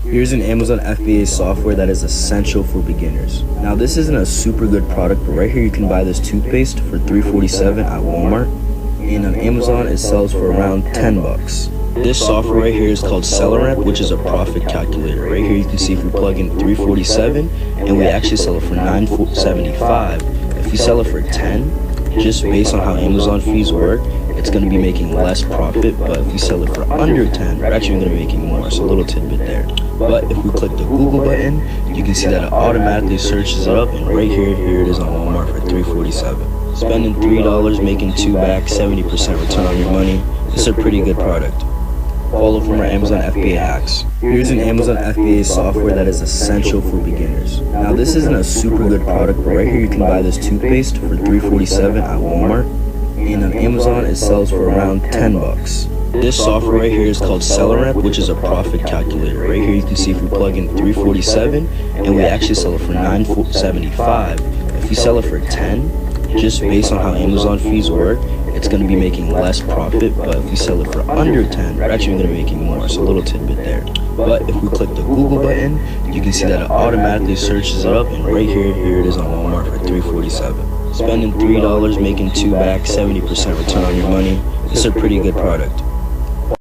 Here's an Amazon FBA software that is essential for beginners. Now this isn't a super good product, but right here you can buy this toothpaste for $3.47 at Walmart. And on Amazon it sells for around 10 bucks. This software right here is called SellerAmp, which is a profit calculator. Right here you can see if we plug in $3.47 and we actually sell it for $9.75. If we sell it for 10, just based on how Amazon fees work, it's going to be making less profit. But if we sell it for under 10, we're actually going to be making more. So a little tidbit there. But if we click the Google button, you can see that it automatically searches it up, and right here it is on Walmart for $3.47. Spending $3, making 2 back, 70% return on your money. It's a pretty good product. All of them are Amazon FBA hacks. Here's an Amazon FBA software that is essential for beginners. Now this isn't a super good product, but right here you can buy this toothpaste for $3.47 at Walmart. And on Amazon it sells for around 10 bucks. This software right here is called SellerAmp, which is a profit calculator. Right here you can see if we plug in $3.47 and we actually sell it for $9.75. If we sell it for 10, just based on how Amazon fees work, it's going to be making less profit. But if we sell it for under 10, we're actually going to be making more. So a little tidbit there. But if we click the Google button, you can see that it automatically searches it up, and right here it is on Walmart for $3.47. Spending $3, making 2 back, 70% return on your money. It's a pretty good product.